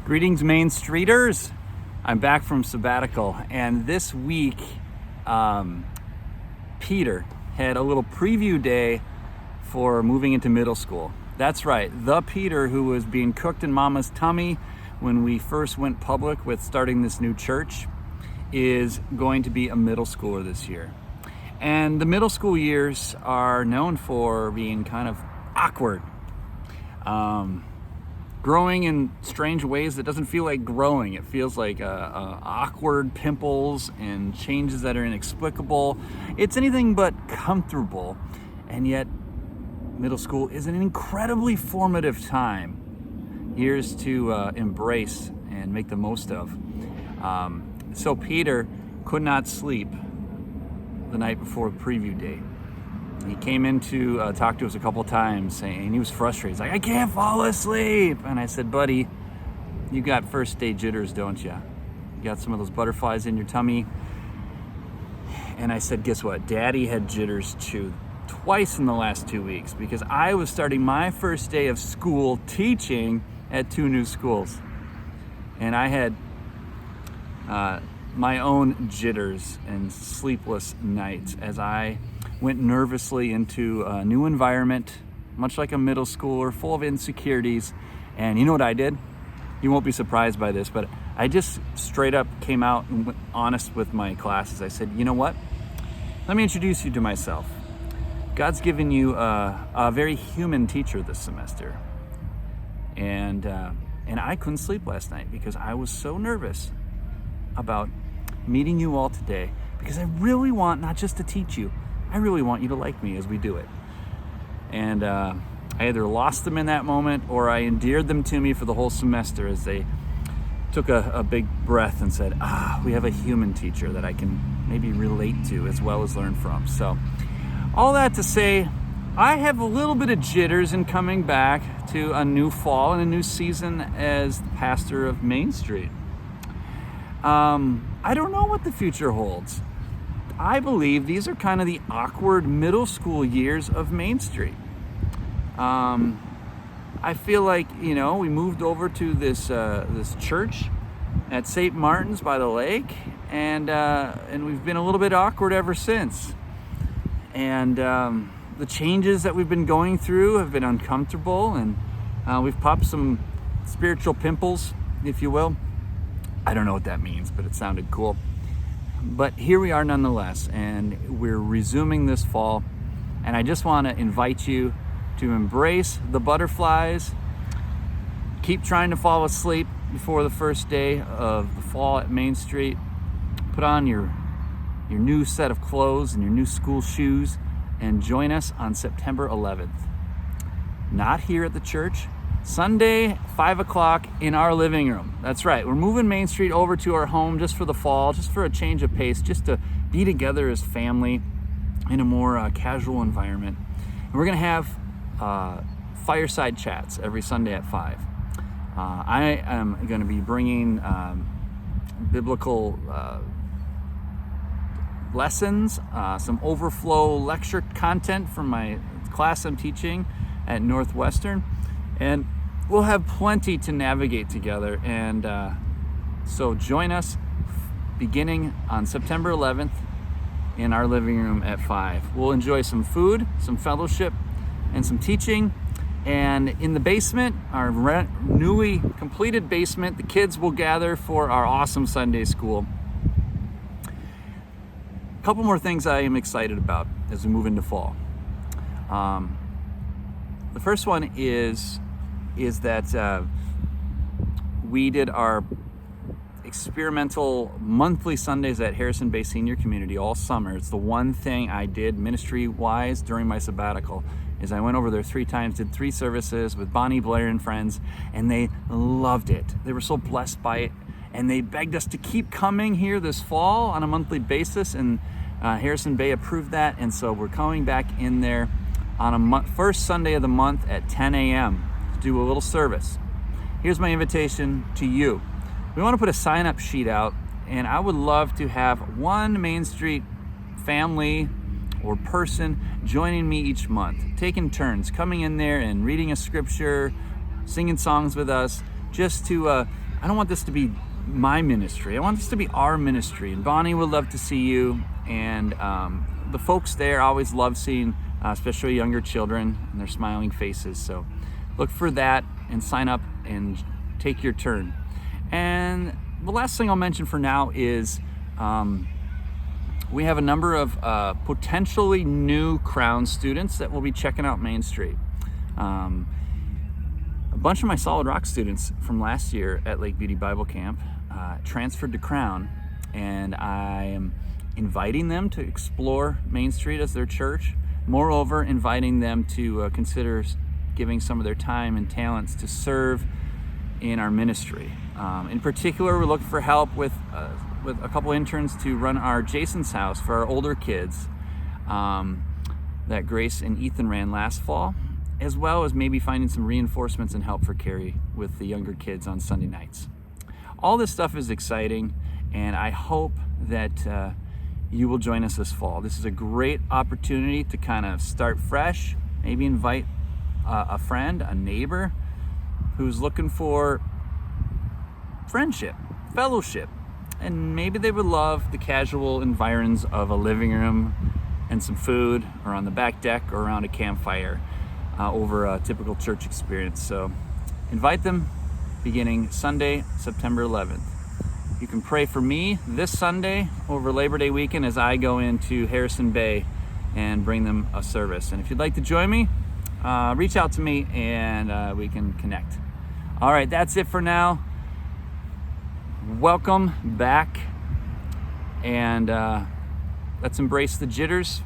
Greetings, MainStreeters. I'm back from Sabbatical, and this week, Peter had a little preview day for moving into middle school. That's right, the Peter who was being cooked in Mama's tummy when we first went public with starting this new church is going to be a middle schooler this year. And the middle school years are known for being kind of awkward. Growing in strange ways that doesn't feel like growing. It feels like awkward pimples and changes that are inexplicable. It's anything but comfortable, and yet middle school is an incredibly formative time. Years to embrace and make the most of. So Peter could not sleep the night before preview day. He came in to talk to us a couple times, saying he was frustrated. He's like, I can't fall asleep. And I said, buddy, you got first day jitters, don't you? You got some of those butterflies in your tummy. And I said, guess what? Daddy had jitters too, twice in the last 2 weeks, because I was starting my first day of school teaching at 2 new schools. And I had my own jitters and sleepless nights as I went nervously into a new environment, much like a middle schooler, full of insecurities. And you know what I did? You won't be surprised by this, but I just straight up came out and went honest with my classes. I said, you know what? Let me introduce you to myself. God's given you a very human teacher this semester. And I couldn't sleep last night because I was so nervous about meeting you all today, because I really want not just to teach you, I really want you to like me as we do it. And I either lost them in that moment or I endeared them to me for the whole semester as they took a big breath and said, we have a human teacher that I can maybe relate to as well as learn from. So all that to say, I have a little bit of jitters in coming back to a new fall and a new season as the pastor of MainStreet. I don't know what the future holds. I believe these are kind of the awkward middle school years of MainStreet. I feel like, we moved over to this church at St. Martin's by the lake, and we've been a little bit awkward ever since. And the changes that we've been going through have been uncomfortable, and we've popped some spiritual pimples, if you will. I don't know what that means, but it sounded cool. But here we are nonetheless, and we're resuming this fall. And I just want to invite you to embrace the butterflies. Keep trying to fall asleep before the first day of the fall at MainStreet. Put on your new set of clothes and your new school shoes and join us on September 11th. Not here at the church. Sunday, 5 o'clock in our living room. That's right. We're moving MainStreet over to our home just for the fall, just for a change of pace, just to be together as family in a more casual environment. And we're going to have Fireside Chats every Sunday at 5. I am going to be bringing biblical lessons, some overflow lecture content from my class I'm teaching at Northwestern. And we'll have plenty to navigate together, and so join us beginning on September 11th in our living room at 5. We'll enjoy some food, some fellowship, and some teaching. And in the basement, our newly completed basement, the kids will gather for our awesome Sunday school. A couple more things I am excited about as we move into fall. The first one is that we did our experimental monthly Sundays at Harrison Bay Senior Community all summer. It's the one thing I did ministry-wise during my sabbatical, is I went over there 3 times, did 3 services with Bonnie Blair and friends, and they loved it. They were so blessed by it, and they begged us to keep coming here this fall on a monthly basis, and Harrison Bay approved that, and so we're coming back in there on a first Sunday of the month at 10 a.m. to do a little service. Here's my invitation to you. We want to put a sign-up sheet out, and I would love to have one MainStreet family or person joining me each month, taking turns, coming in there and reading a scripture, singing songs with us, just to I don't want this to be my ministry. I want this to be our ministry. And Bonnie would love to see you. And the folks there always love seeing, especially younger children, and their smiling faces. So look for that and sign up and take your turn. And the last thing I'll mention for now is we have a number of potentially new Crown students that will be checking out MainStreet. A bunch of my Solid Rock students from last year at Lake Beauty Bible Camp transferred to Crown, and I am inviting them to explore MainStreet as their church. Moreover, inviting them to consider giving some of their time and talents to serve in our ministry. In particular, we're looking for help with a couple interns to run our Jason's House for our older kids that Grace and Ethan ran last fall, as well as maybe finding some reinforcements and help for Carrie with the younger kids on Sunday nights. All this stuff is exciting, and I hope that you will join us this fall. This is a great opportunity to kind of start fresh, maybe invite a friend, a neighbor who's looking for friendship, fellowship, and maybe they would love the casual environs of a living room and some food, or on the back deck or around a campfire over a typical church experience. So invite them beginning Sunday, September 11th. You can pray for me this Sunday over Labor Day weekend as I go into Harrison Bay and bring them a service. And if you'd like to join me, reach out to me and we can connect. All right, that's it for now. Welcome back, and let's embrace the jitters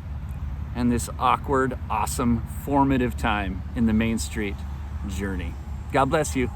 and this awkward, awesome, formative time in the MainStreet journey. God bless you.